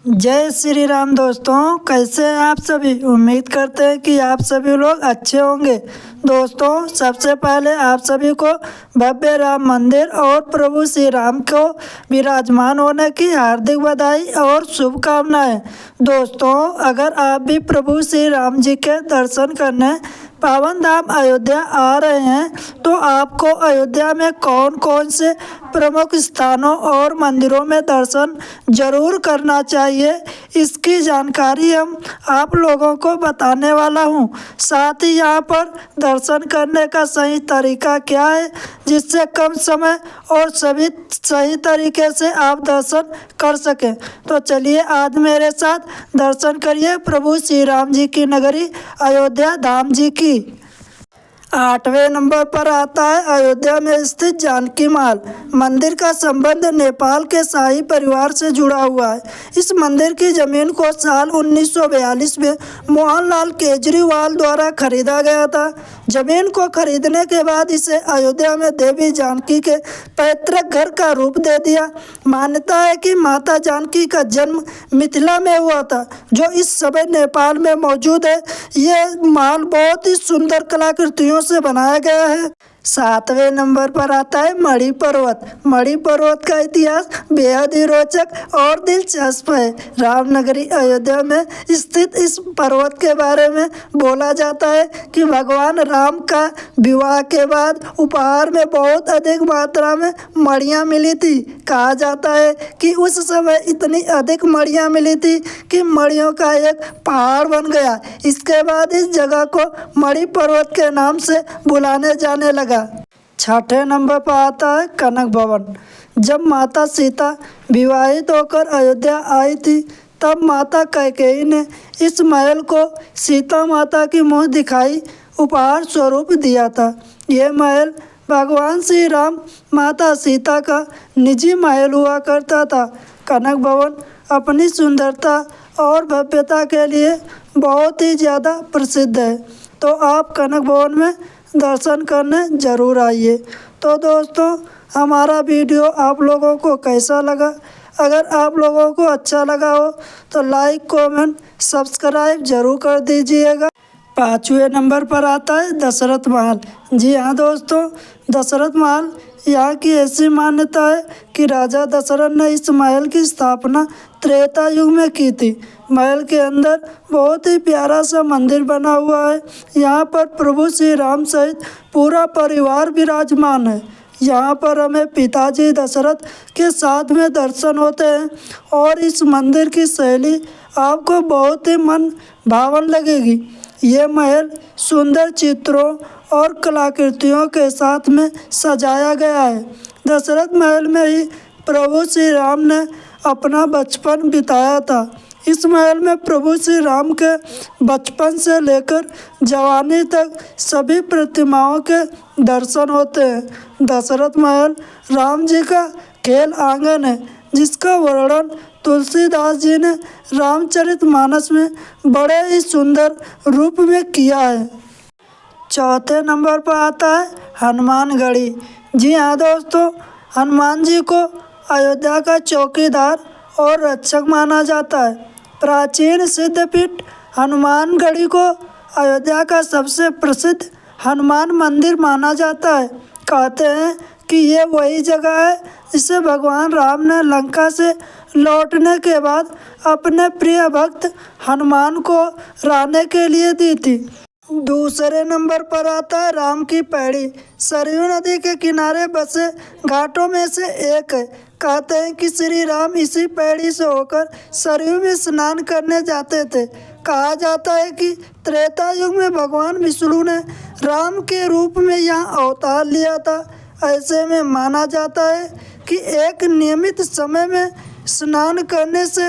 जय श्री राम दोस्तों, कैसे हैं आप सभी। उम्मीद करते हैं कि आप सभी लोग अच्छे होंगे। दोस्तों, सबसे पहले आप सभी को भव्य राम मंदिर और प्रभु श्री राम को विराजमान होने की हार्दिक बधाई और शुभकामनाएं। दोस्तों, अगर आप भी प्रभु श्री राम जी के दर्शन करने पावन धाम अयोध्या आ रहे हैं तो आपको अयोध्या में कौन कौन से प्रमुख स्थानों और मंदिरों में दर्शन जरूर करना चाहिए, इसकी जानकारी हम आप लोगों को बताने वाला हूं। साथ ही यहां पर दर्शन करने का सही तरीका क्या है, जिससे कम समय और सभी सही तरीके से आप दर्शन कर सकें। तो चलिए आज मेरे साथ दर्शन करिए प्रभु श्री राम जी की नगरी अयोध्या धाम जी की। 8वें नंबर पर आता है अयोध्या में स्थित जानकी महल। मंदिर का संबंध नेपाल के शाही परिवार से जुड़ा हुआ है। इस मंदिर की जमीन को साल 1942 में मोहनलाल केजरीवाल द्वारा खरीदा गया था। जमीन को खरीदने के बाद इसे अयोध्या में देवी जानकी के पैतृक घर का रूप दे दिया। मान्यता है कि माता जानकी का जन्म मिथिला में हुआ था, जो इस समय नेपाल में मौजूद है। यह महल बहुत ही सुंदर कलाकृतियों से बनाया गया है। 7वें नंबर पर आता है मणि पर्वत। मणि पर्वत का इतिहास बेहद ही रोचक और दिलचस्प है। रामनगरी अयोध्या में स्थित इस पर्वत के बारे में बोला जाता है कि भगवान राम का विवाह के बाद उपहार में बहुत अधिक मात्रा में मणियाँ मिली थी। कहा जाता है कि उस समय इतनी अधिक मणियाँ मिली थी कि मणियों का एक पहाड़ बन गया। इसके बाद इस जगह को मणि पर्वत के नाम से बुलाने जाने लगा। 6ठे नंबर पर आता है कनक भवन। जब माता सीता विवाहित होकर अयोध्या आई थी, तब माता कैकेयी ने इस महल को सीता माता की मुँह दिखाई उपहार स्वरूप दिया था। यह महल भगवान श्री राम माता सीता का निजी महल हुआ करता था। कनक भवन अपनी सुंदरता और भव्यता के लिए बहुत ही ज़्यादा प्रसिद्ध है, तो आप कनक भवन में दर्शन करने ज़रूर आइए। तो दोस्तों, हमारा वीडियो आप लोगों को कैसा लगा? अगर आप लोगों को अच्छा लगा हो तो लाइक, कमेंट, सब्सक्राइब ज़रूर कर दीजिएगा। 5वें नंबर पर आता है दशरथ महल। जी हाँ दोस्तों, दशरथ महल यहाँ की ऐसी मान्यता है कि राजा दशरथ ने इस महल की स्थापना त्रेता युग में की थी। महल के अंदर बहुत ही प्यारा सा मंदिर बना हुआ है। यहाँ पर प्रभु श्री राम सहित पूरा परिवार विराजमान है। यहाँ पर हमें पिताजी दशरथ के साथ में दर्शन होते हैं और इस मंदिर की शैली आपको बहुत ही मन भावन लगेगी। ये महल सुंदर चित्रों और कलाकृतियों के साथ में सजाया गया है। दशरथ महल में ही प्रभु श्री राम ने अपना बचपन बिताया था। इस महल में प्रभु श्री राम के बचपन से लेकर जवानी तक सभी प्रतिमाओं के दर्शन होते हैं। दशरथ महल राम जी का खेल आंगन है, जिसका वर्णन तुलसीदास जी ने रामचरितमानस में बड़े ही सुंदर रूप में किया है। 4थे नंबर पर आता है हनुमानगढ़ी। जी हाँ दोस्तों, हनुमान जी को अयोध्या का चौकीदार और रक्षक माना जाता है। प्राचीन सिद्धपीठ हनुमानगढ़ी को अयोध्या का सबसे प्रसिद्ध हनुमान मंदिर माना जाता है। कहते हैं कि ये वही जगह है जिसे भगवान राम ने लंका से लौटने के बाद अपने प्रिय भक्त हनुमान को रहने के लिए दी थी। 2 नंबर पर आता है राम की पैड़ी। सरयू नदी के किनारे बसे घाटों में से एक है। कहते हैं कि श्री राम इसी पैड़ी से होकर सरयू में स्नान करने जाते थे। कहा जाता है कि त्रेता युग में भगवान विष्णु ने राम के रूप में यहाँ अवतार लिया था। ऐसे में माना जाता है कि एक नियमित समय में स्नान करने से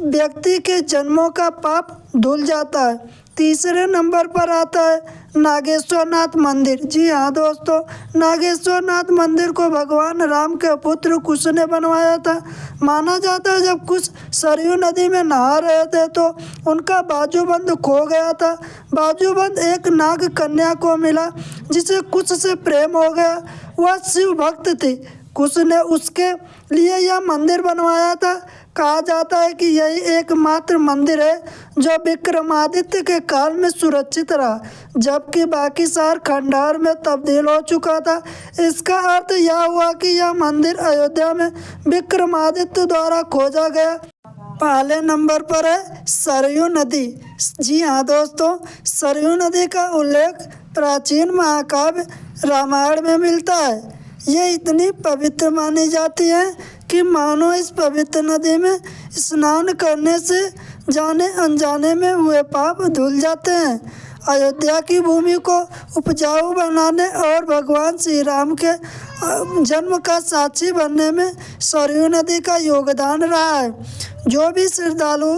व्यक्ति के जन्मों का पाप धुल जाता है। 3 नंबर पर आता है नागेश्वरनाथ मंदिर। जी हाँ दोस्तों, नागेश्वरनाथ मंदिर को भगवान राम के पुत्र कुश ने बनवाया था। माना जाता है जब कुश सरयू नदी में नहा रहे थे तो उनका बाजूबंद खो गया था। बाजूबंद एक नाग कन्या को मिला, जिसे कुश से प्रेम हो गया। वह शिव भक्त थी। कुश ने उसके लिए यह मंदिर बनवाया था। कहा जाता है कि यही एकमात्र मंदिर है जो विक्रमादित्य के काल में सुरक्षित रहा, जबकि बाकी शहर खंडहर में तब्दील हो चुका था। इसका अर्थ यह हुआ कि यह मंदिर अयोध्या में विक्रमादित्य द्वारा खोजा गया। पहले नंबर पर है सरयू नदी। जी हाँ दोस्तों, सरयू नदी का उल्लेख प्राचीन महाकाव्य रामायण में मिलता है। ये इतनी पवित्र मानी जाती है कि मानो इस पवित्र नदी में स्नान करने से जाने अनजाने में हुए पाप धुल जाते हैं। अयोध्या की भूमि को उपजाऊ बनाने और भगवान श्री राम के जन्म का साक्षी बनने में सरयू नदी का योगदान रहा है। जो भी श्रद्धालु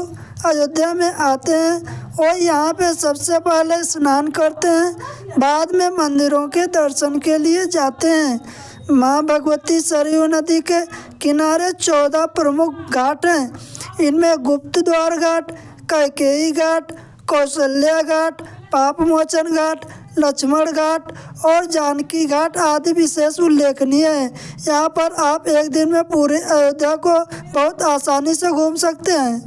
अयोध्या में आते हैं और यहाँ पे सबसे पहले स्नान करते हैं, बाद में मंदिरों के दर्शन के लिए जाते हैं। माँ भगवती सरयू नदी के किनारे 14 प्रमुख घाट हैं। इनमें गुप्त द्वार घाट, कैकेयी घाट, कौशल्या घाट, पाप मोचन घाट, लक्ष्मण घाट और जानकी घाट आदि विशेष उल्लेखनीय हैं। यहाँ पर आप एक दिन में पूरे अयोध्या को बहुत आसानी से घूम सकते हैं।